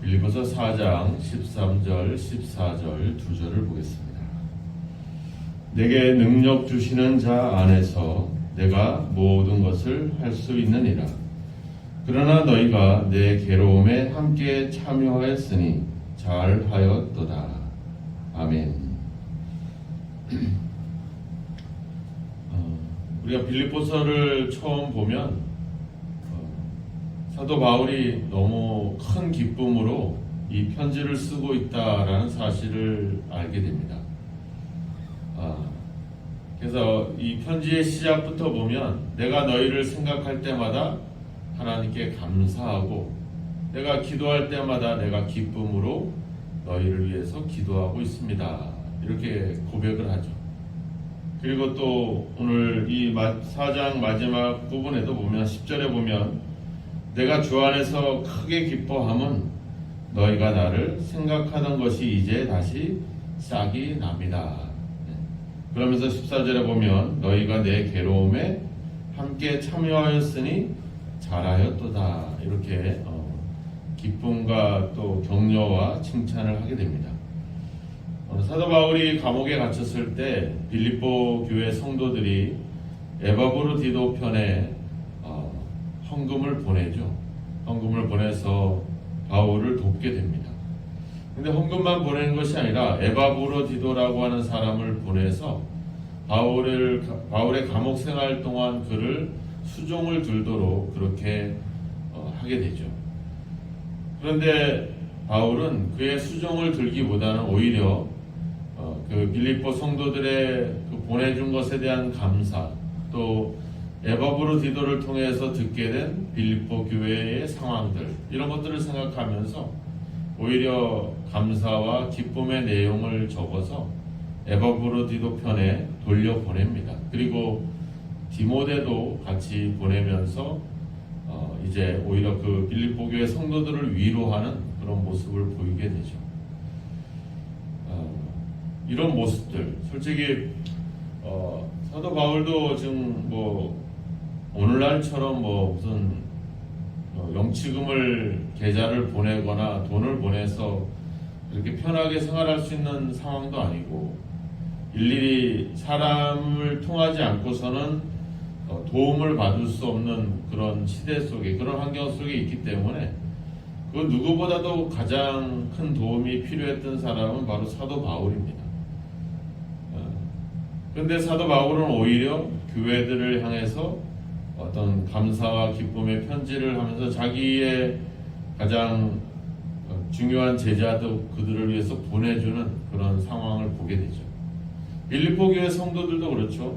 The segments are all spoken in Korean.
빌립보서 4장 13절 14절 두 절을 보겠습니다. 내게 능력 주시는 자 안에서 내가 모든 것을 할 수 있느니라. 그러나 너희가 내 괴로움에 함께 참여하였으니 잘하였도다. 아멘. 우리가 빌립보서를 처음 보면 사도 바울이 너무 큰 기쁨으로 이 편지를 쓰고 있다라는 사실을 알게 됩니다. 그래서 이 편지의 시작부터 보면 내가 너희를 생각할 때마다 하나님께 감사하고 내가 기도할 때마다 내가 기쁨으로 너희를 위해서 기도하고 있습니다. 이렇게 고백을 하죠. 그리고 또 오늘 이 4장 마지막 부분에도 보면 10절에 보면 내가 주 안에서 크게 기뻐함은 너희가 나를 생각하던 것이 이제 다시 싹이 납니다. 그러면서 14절에 보면 너희가 내 괴로움에 함께 참여하였으니 잘하였도다. 이렇게 기쁨과 또 격려와 칭찬을 하게 됩니다. 사도 바울이 감옥에 갇혔을 때 빌립보 교회 성도들이 에바브로디도 편에 헌금을 보내죠. 헌금을 보내서 바울을 돕게 됩니다. 근데 헌금만 보내는 것이 아니라 에바브로디도라고 하는 사람을 보내서 바울의 감옥 생활 동안 그를 수종을 들도록 그렇게 하게 되죠. 그런데 바울은 그의 수종을 들기보다는 오히려 그 빌립보 성도들의 그 보내준 것에 대한 감사, 또 에바브로디도를 통해서 듣게 된 빌립보 교회의 상황들, 이런 것들을 생각하면서 오히려 감사와 기쁨의 내용을 적어서 에바브로디도 편에 돌려보냅니다. 그리고 디모데도 같이 보내면서 이제 오히려 그 빌립보 교회 성도들을 위로하는 그런 모습을 보이게 되죠. 이런 모습들, 솔직히 사도 바울도 지금 오늘날처럼 무슨 영치금을 계좌를 보내거나 돈을 보내서 그렇게 편하게 생활할 수 있는 상황도 아니고, 일일이 사람을 통하지 않고서는 도움을 받을 수 없는 그런 시대 속에, 그런 환경 속에 있기 때문에 그 누구보다도 가장 큰 도움이 필요했던 사람은 바로 사도 바울입니다. 그런데 사도 바울은 오히려 교회들을 향해서 어떤 감사와 기쁨의 편지를 하면서 자기의 가장 중요한 제자도 그들을 위해서 보내주는 그런 상황을 보게 되죠. 빌립보 교회 성도들도 그렇죠.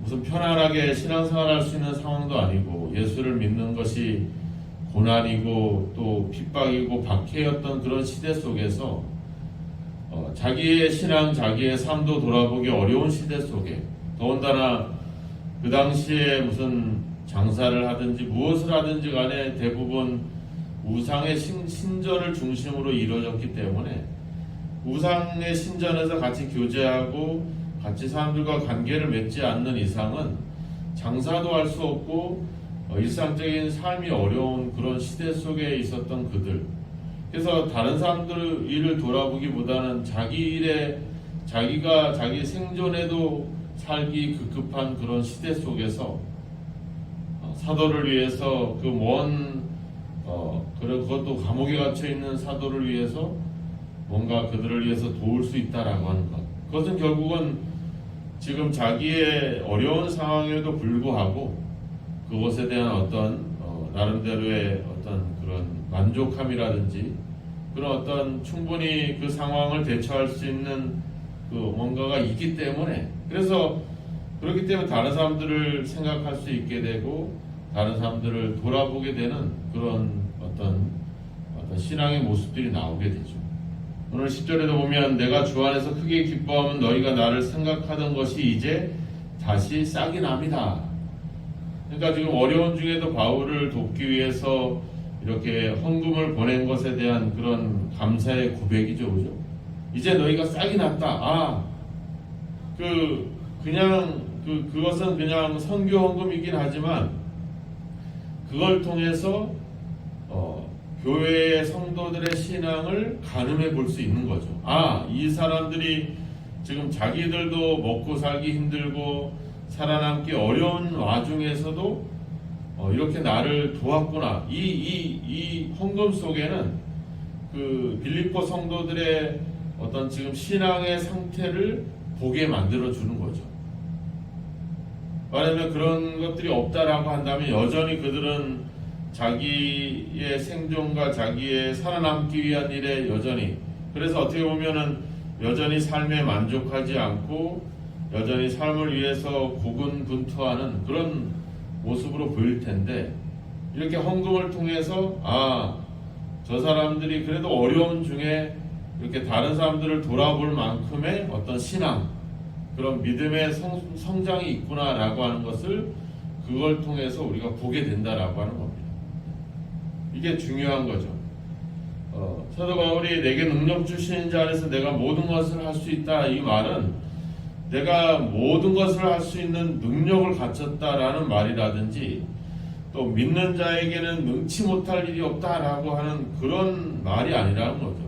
무슨 편안하게 신앙생활할 수 있는 상황도 아니고, 예수를 믿는 것이 고난이고 또 핍박이고 박해였던 그런 시대 속에서 자기의 신앙, 자기의 삶도 돌아보기 어려운 시대 속에, 더군다나 그 당시에 무슨 장사를 하든지 무엇을 하든지 간에 대부분 우상의 신전을 중심으로 이루어졌기 때문에 우상의 신전에서 같이 교제하고 같이 사람들과 관계를 맺지 않는 이상은 장사도 할 수 없고 일상적인 삶이 어려운 그런 시대 속에 있었던 그들. 그래서 다른 사람들 일을 돌아보기보다는 자기 일에 자기가 자기 생존에도 살기 급급한 그런 시대 속에서 사도를 위해서 그것도 감옥에 갇혀 있는 사도를 위해서 뭔가 그들을 위해서 도울 수 있다라고 하는 것. 그것은 결국은 지금 자기의 어려운 상황에도 불구하고 그것에 대한 어떤 나름대로의 어떤 그런 만족함이라든지 그런 어떤 충분히 그 상황을 대처할 수 있는 그 뭔가가 있기 때문에, 그래서 그렇기 때문에 다른 사람들을 생각할 수 있게 되고 다른 사람들을 돌아보게 되는 그런 어떤 신앙의 모습들이 나오게 되죠. 오늘 10절에도 보면 내가 주 안에서 크게 기뻐하면 너희가 나를 생각하던 것이 이제 다시 싹이 납니다. 그러니까 지금 어려운 중에도 바울을 돕기 위해서 이렇게 헌금을 보낸 것에 대한 그런 감사의 고백이죠, 그죠? 이제 너희가 싹이 났다. 그것은 그냥 선교 헌금이긴 하지만 그걸 통해서 교회의 성도들의 신앙을 가늠해 볼 수 있는 거죠. 아, 이 사람들이 지금 자기들도 먹고 살기 힘들고 살아남기 어려운 와중에서도 이렇게 나를 도왔구나. 이 헌금 속에는 그 빌립보 성도들의 어떤 지금 신앙의 상태를 보게 만들어 주는 거죠. 말하자면 그런 것들이 없다라고 한다면 여전히 그들은 자기의 생존과 자기의 살아남기 위한 일에 여전히, 그래서 어떻게 보면은 여전히 삶에 만족하지 않고 여전히 삶을 위해서 고군분투하는 그런 모습으로 보일 텐데, 이렇게 헌금을 통해서 저 사람들이 그래도 어려움 중에 이렇게 다른 사람들을 돌아볼 만큼의 어떤 신앙, 그런 믿음의 성장이 있구나라고 하는 것을 그걸 통해서 우리가 보게 된다라고 하는 겁니다. 이게 중요한 거죠. 사도 바울이 내게 능력 주신 자 안에서 내가 모든 것을 할 수 있다, 이 말은 내가 모든 것을 할 수 있는 능력을 갖췄다라는 말이라든지 또 믿는 자에게는 능치 못할 일이 없다라고 하는 그런 말이 아니라는 거죠.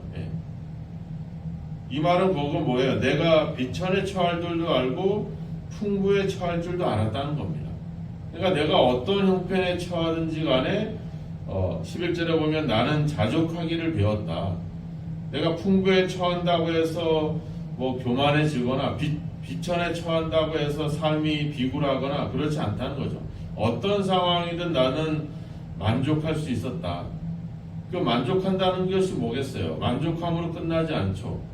이 말은 그건 뭐예요? 내가 비천에 처할 줄도 알고 풍부에 처할 줄도 알았다는 겁니다. 그러니까 내가 어떤 형편에 처하든지 간에 11절에 보면 나는 자족하기를 배웠다. 내가 풍부에 처한다고 해서 뭐 교만해지거나 비천에 처한다고 해서 삶이 비굴하거나 그렇지 않다는 거죠. 어떤 상황이든 나는 만족할 수 있었다. 그 만족한다는 것이 뭐겠어요? 만족함으로 끝나지 않죠.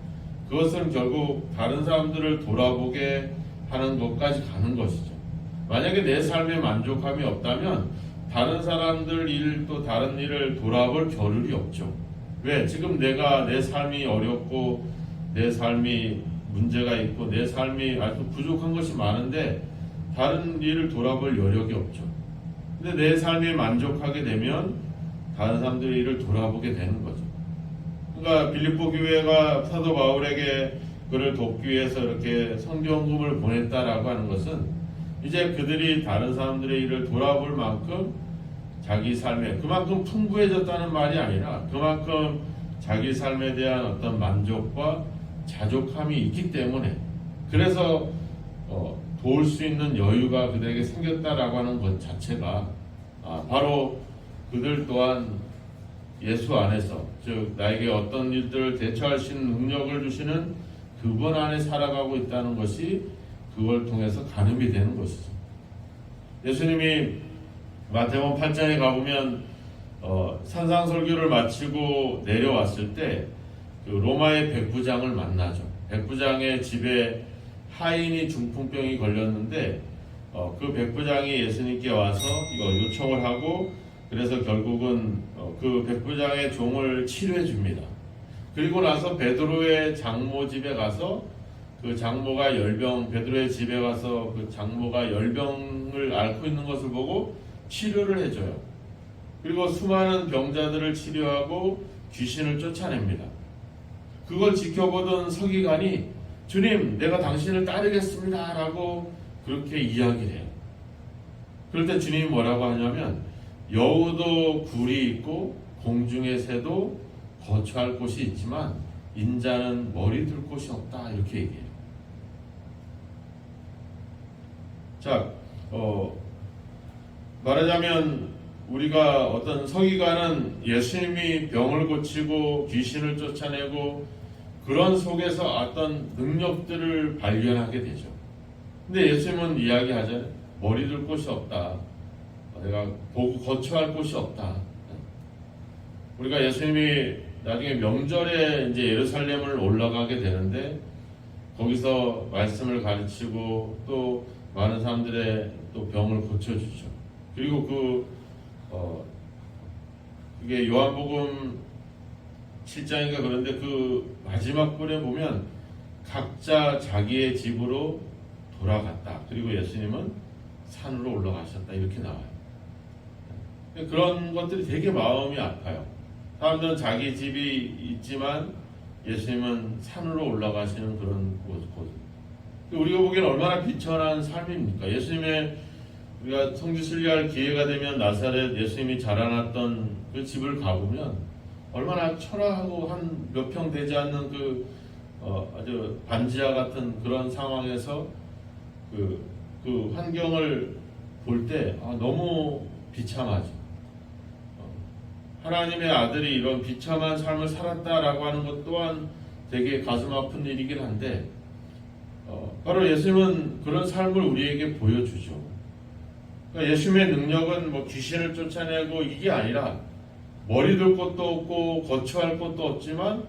그것은 결국 다른 사람들을 돌아보게 하는 것까지 가는 것이죠. 만약에 내 삶에 만족함이 없다면 다른 사람들 일 또 다른 일을 돌아볼 겨를이 없죠. 왜? 지금 내 삶이 어렵고 내 삶이 문제가 있고 내 삶이 아주 부족한 것이 많은데 다른 일을 돌아볼 여력이 없죠. 근데 내 삶에 만족하게 되면 다른 사람들의 일을 돌아보게 되는 거죠. 그러니까 빌립보 교회가 사도 바울에게 그를 돕기 위해서 이렇게 성경금을 보냈다라고 하는 것은 이제 그들이 다른 사람들의 일을 돌아볼 만큼 자기 삶에 그만큼 풍부해졌다는 말이 아니라 그만큼 자기 삶에 대한 어떤 만족과 자족함이 있기 때문에, 그래서 도울 수 있는 여유가 그들에게 생겼다라고 하는 것 자체가 바로 그들 또한 예수 안에서, 즉 나에게 어떤 일들을 대처할 수 있는 능력을 주시는 그분 안에 살아가고 있다는 것이 그걸 통해서 가늠이 되는 것이죠. 예수님이 마태복음 8장에 가보면 산상설교를 마치고 내려왔을 때 그 로마의 백부장을 만나죠. 백부장의 집에 하인이 중풍병이 걸렸는데 그 백부장이 예수님께 와서 이거 요청을 하고, 그래서 결국은 그 백부장의 종을 치료해 줍니다. 그리고 나서 베드로의 장모 집에 가서 그 장모가 베드로의 집에 가서 그 장모가 열병을 앓고 있는 것을 보고 치료를 해줘요. 그리고 수많은 병자들을 치료하고 귀신을 쫓아냅니다. 그걸 지켜보던 서기관이 주님, 내가 당신을 따르겠습니다 라고 그렇게 이야기를 해요. 그럴 때 주님이 뭐라고 하냐면 여우도 굴이 있고 공중의 새도 거처할 곳이 있지만 인자는 머리 둘 곳이 없다, 이렇게 얘기해요. 자, 말하자면 우리가 어떤 서기관은 예수님이 병을 고치고 귀신을 쫓아내고 그런 속에서 어떤 능력들을 발견하게 되죠. 근데 예수님은 이야기하잖아요. 머리 둘 곳이 없다. 내가 보고 거처할 곳이 없다. 우리가 예수님이 나중에 명절에 이제 예루살렘을 올라가게 되는데 거기서 말씀을 가르치고 또 많은 사람들의 또 병을 고쳐주죠. 그리고 그게 요한복음 7장인가 그런데 그 마지막 글에 보면 각자 자기의 집으로 돌아갔다. 그리고 예수님은 산으로 올라가셨다. 이렇게 나와요. 그런 것들이 되게 마음이 아파요. 사람들은 자기 집이 있지만 예수님은 산으로 올라가시는 그런 곳. 우리가 보기엔 얼마나 비천한 삶입니까? 예수님의 우리가 성지 순례할 기회가 되면 나사렛 예수님이 자라났던 그 집을 가보면 얼마나 초라하고 한 몇 평 되지 않는 아주 반지하 같은 그런 상황에서 그 환경을 볼 때 너무 비참하죠. 하나님의 아들이 이런 비참한 삶을 살았다라고 하는 것 또한 되게 가슴 아픈 일이긴 한데 바로 예수님은 그런 삶을 우리에게 보여주죠. 그러니까 예수님의 능력은 뭐 귀신을 쫓아내고 이게 아니라 머리 둘 곳도 없고 거처할 곳도 없지만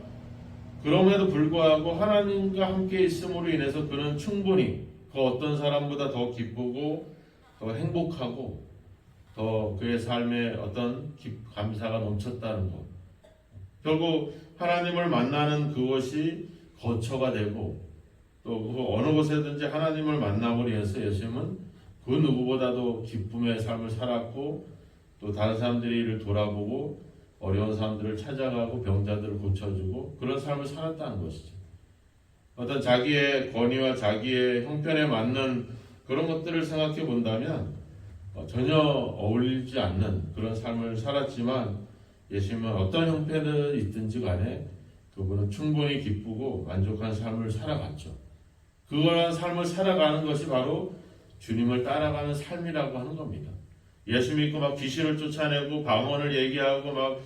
그럼에도 불구하고 하나님과 함께 있음으로 인해서 그는 충분히 그 어떤 사람보다 더 기쁘고 더 행복하고 더 그의 삶에 어떤 감사가 넘쳤다는 것. 결국 하나님을 만나는 그것이 거처가 되고 또 그 어느 곳에든지 하나님을 만남으로 인해서 예수님은 그 누구보다도 기쁨의 삶을 살았고 또 다른 사람들이 이를 돌아보고 어려운 사람들을 찾아가고 병자들을 고쳐주고 그런 삶을 살았다는 것이죠. 어떤 자기의 권위와 자기의 형편에 맞는 그런 것들을 생각해 본다면 전혀 어울리지 않는 그런 삶을 살았지만 예수님은 어떤 형편을 있든지 간에 그분은 충분히 기쁘고 만족한 삶을 살아갔죠. 그런 삶을 살아가는 것이 바로 주님을 따라가는 삶이라고 하는 겁니다. 예수 믿고 막 귀신을 쫓아내고 방언을 얘기하고 막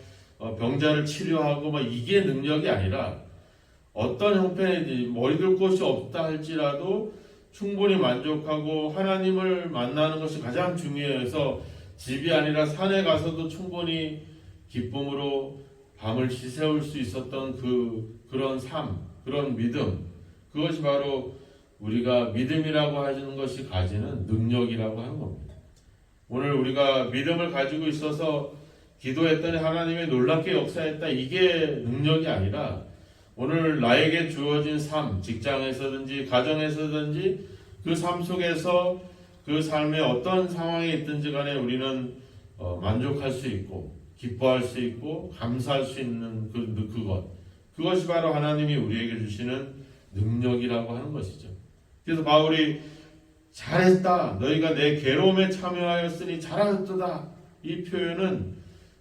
병자를 치료하고 막 이게 능력이 아니라 어떤 형편이든지 머리 둘 곳이 없다 할지라도 충분히 만족하고 하나님을 만나는 것이 가장 중요해서 집이 아니라 산에 가서도 충분히 기쁨으로 밤을 지새울 수 있었던 그런 삶, 그런 믿음, 그것이 바로 우리가 믿음이라고 하는 것이 가지는 능력이라고 하는 겁니다. 오늘 우리가 믿음을 가지고 있어서 기도했더니 하나님이 놀랍게 역사했다, 이게 능력이 아니라 오늘 나에게 주어진 삶, 직장에서든지 가정에서든지 그 삶 속에서 그 삶의 어떤 상황에 있든지 간에 우리는 만족할 수 있고 기뻐할 수 있고 감사할 수 있는 그것이 바로 하나님이 우리에게 주시는 능력이라고 하는 것이죠. 그래서 바울이 잘했다, 너희가 내 괴로움에 참여하였으니 잘하였도다, 이 표현은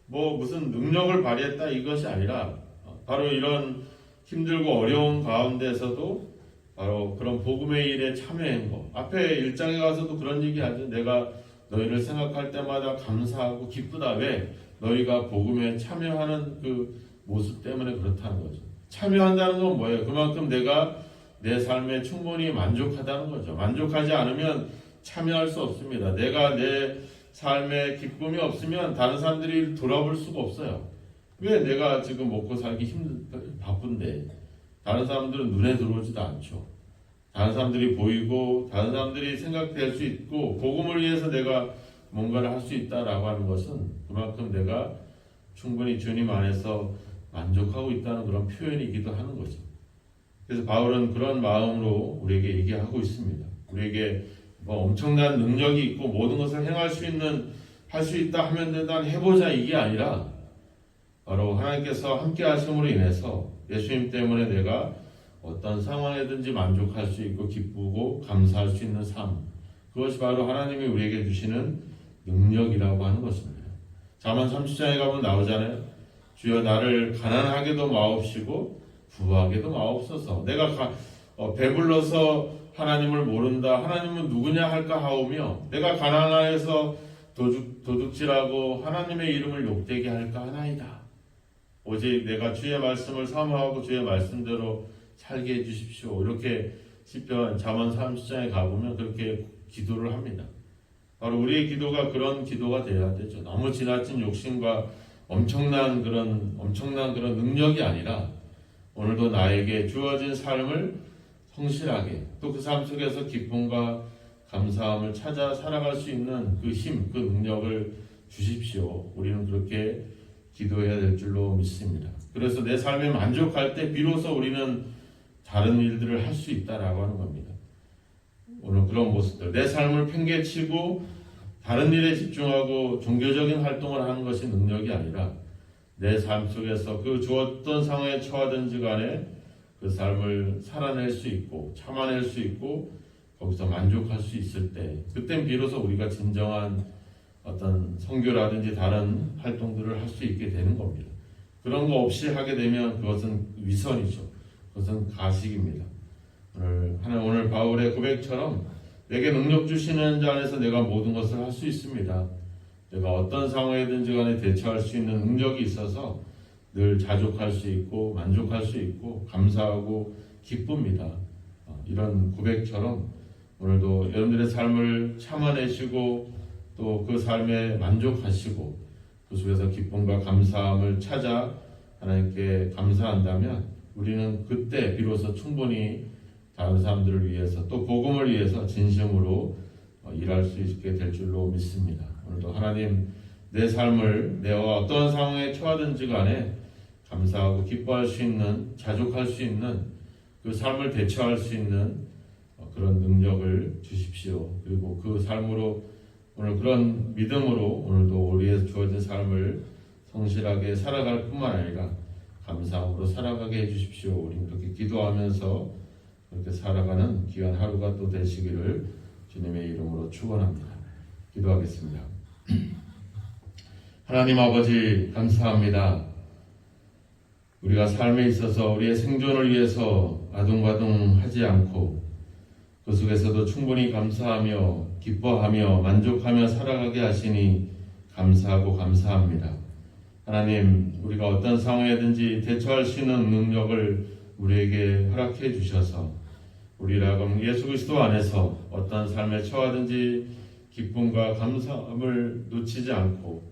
뭐 무슨 능력을 발휘했다 이것이 아니라 바로 이런 힘들고 어려운 가운데서도 바로 그런 복음의 일에 참여한 것. 앞에 1장에 가서도 그런 얘기하죠. 내가 너희를 생각할 때마다 감사하고 기쁘다. 왜? 너희가 복음에 참여하는 그 모습 때문에 그렇다는 거죠. 참여한다는 건 뭐예요? 그만큼 내가 내 삶에 충분히 만족하다는 거죠. 만족하지 않으면 참여할 수 없습니다. 내가 내 삶에 기쁨이 없으면 다른 사람들이 돌아볼 수가 없어요. 왜? 내가 지금 먹고 살기 바쁜데 다른 사람들은 눈에 들어오지도 않죠. 다른 사람들이 보이고 다른 사람들이 생각될 수 있고 복음을 위해서 내가 뭔가를 할 수 있다라고 하는 것은 그만큼 내가 충분히 주님 안에서 만족하고 있다는 그런 표현이기도 하는 거죠. 그래서 바울은 그런 마음으로 우리에게 얘기하고 있습니다. 우리에게 뭐 엄청난 능력이 있고 모든 것을 행할 수 있는, 할 수 있다 하면 된다, 해보자, 이게 아니라 바로 하나님께서 함께 하심으로 인해서 예수님 때문에 내가 어떤 상황에든지 만족할 수 있고 기쁘고 감사할 수 있는 삶, 그것이 바로 하나님이 우리에게 주시는 능력이라고 하는 것입니다. 잠언 30장에 가면 나오잖아요. 주여 나를 가난하게도 마옵시고 부하게도 마옵소서. 내가 배불러서 하나님을 모른다, 하나님은 누구냐 할까 하오며 내가 가난하여서 도둑질하고 하나님의 이름을 욕되게 할까 하나이다. 오직 내가 주의 말씀을 사모하고 주의 말씀대로 살게 해주십시오. 이렇게 시편 잠언 30장에 가보면 그렇게 기도를 합니다. 바로 우리의 기도가 그런 기도가 되어야 되죠. 너무 지나친 욕심과 엄청난 그런 능력이 아니라 오늘도 나에게 주어진 삶을 성실하게 또 그 삶 속에서 기쁨과 감사함을 찾아 살아갈 수 있는 그 힘, 그 능력을 주십시오. 우리는 그렇게 기도해야 될 줄로 믿습니다. 그래서 내 삶에 만족할 때 비로소 우리는 다른 일들을 할 수 있다라고 하는 겁니다. 오늘 그런 모습들, 내 삶을 팽개치고 다른 일에 집중하고 종교적인 활동을 하는 것이 능력이 아니라 내 삶 속에서 그 어떤 상황에 처하든지 간에 그 삶을 살아낼 수 있고 참아낼 수 있고 거기서 만족할 수 있을 때, 그땐 비로소 우리가 진정한 어떤 선교라든지 다른 활동들을 할 수 있게 되는 겁니다. 그런 거 없이 하게 되면 그것은 위선이죠. 그것은 가식입니다. 오늘 바울의 고백처럼 내게 능력 주시는 자 안에서 내가 모든 것을 할 수 있습니다. 내가 어떤 상황이든지 간에 대처할 수 있는 능력이 있어서 늘 자족할 수 있고 만족할 수 있고 감사하고 기쁩니다. 이런 고백처럼 오늘도 여러분들의 삶을 참아내시고 또 그 삶에 만족하시고 그 속에서 기쁨과 감사함을 찾아 하나님께 감사한다면 우리는 그때 비로소 충분히 다른 사람들을 위해서 또 복음을 위해서 진심으로 일할 수 있게 될 줄로 믿습니다. 오늘도 하나님 내 삶을 내가 어떤 상황에 처하든지 간에 감사하고 기뻐할 수 있는 자족할 수 있는 그 삶을 대처할 수 있는 그런 능력을 주십시오. 그리고 그 삶으로 오늘 그런 믿음으로 오늘도 우리의 주어진 삶을 성실하게 살아갈 뿐만 아니라 감사함으로 살아가게 해주십시오. 우리 그렇게 기도하면서 그렇게 살아가는 귀한 하루가 또 되시기를 주님의 이름으로 축원합니다. 기도하겠습니다. 하나님 아버지 감사합니다. 우리가 삶에 있어서 우리의 생존을 위해서 아둥바둥하지 않고 그 속에서도 충분히 감사하며 기뻐하며 만족하며 살아가게 하시니 감사하고 감사합니다. 하나님, 우리가 어떤 상황에든지 대처할 수 있는 능력을 우리에게 허락해 주셔서 우리라고 예수 그리스도 안에서 어떤 삶에 처하든지 기쁨과 감사함을 놓치지 않고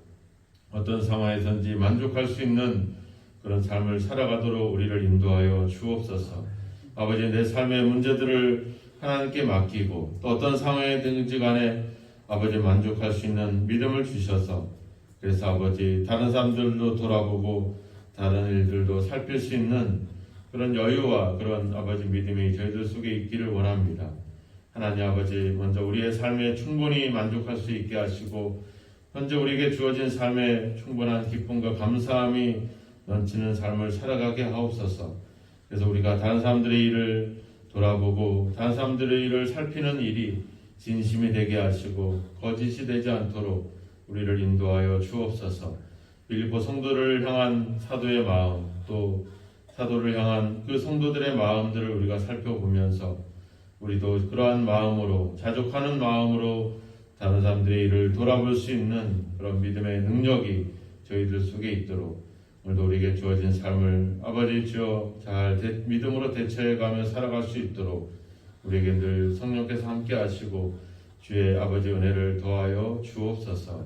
어떤 상황에든지 만족할 수 있는 그런 삶을 살아가도록 우리를 인도하여 주옵소서. 아버지, 내 삶의 문제들을 하나님께 맡기고 또 어떤 상황이든지 간에 아버지 만족할 수 있는 믿음을 주셔서 그래서 아버지 다른 사람들도 돌아보고 다른 일들도 살필 수 있는 그런 여유와 그런 아버지 믿음이 저희들 속에 있기를 원합니다. 하나님 아버지, 먼저 우리의 삶에 충분히 만족할 수 있게 하시고 현재 우리에게 주어진 삶에 충분한 기쁨과 감사함이 넘치는 삶을 살아가게 하옵소서. 그래서 우리가 다른 사람들의 일을 돌아보고 다른 사람들의 일을 살피는 일이 진심이 되게 하시고 거짓이 되지 않도록 우리를 인도하여 주옵소서. 빌립보 성도를 향한 사도의 마음, 또 사도를 향한 그 성도들의 마음들을 우리가 살펴보면서 우리도 그러한 마음으로 자족하는 마음으로 다른 사람들의 일을 돌아볼 수 있는 그런 믿음의 능력이 저희들 속에 있도록 오늘도 우리에게 주어진 삶을 아버지 주여 잘 믿음으로 대처해가며 살아갈 수 있도록 우리에게 늘 성령께서 함께 하시고 주의 아버지 은혜를 더하여 주옵소서.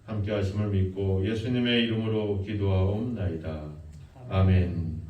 함께 하심을 믿고 예수님의 이름으로 기도하옵나이다. 아멘.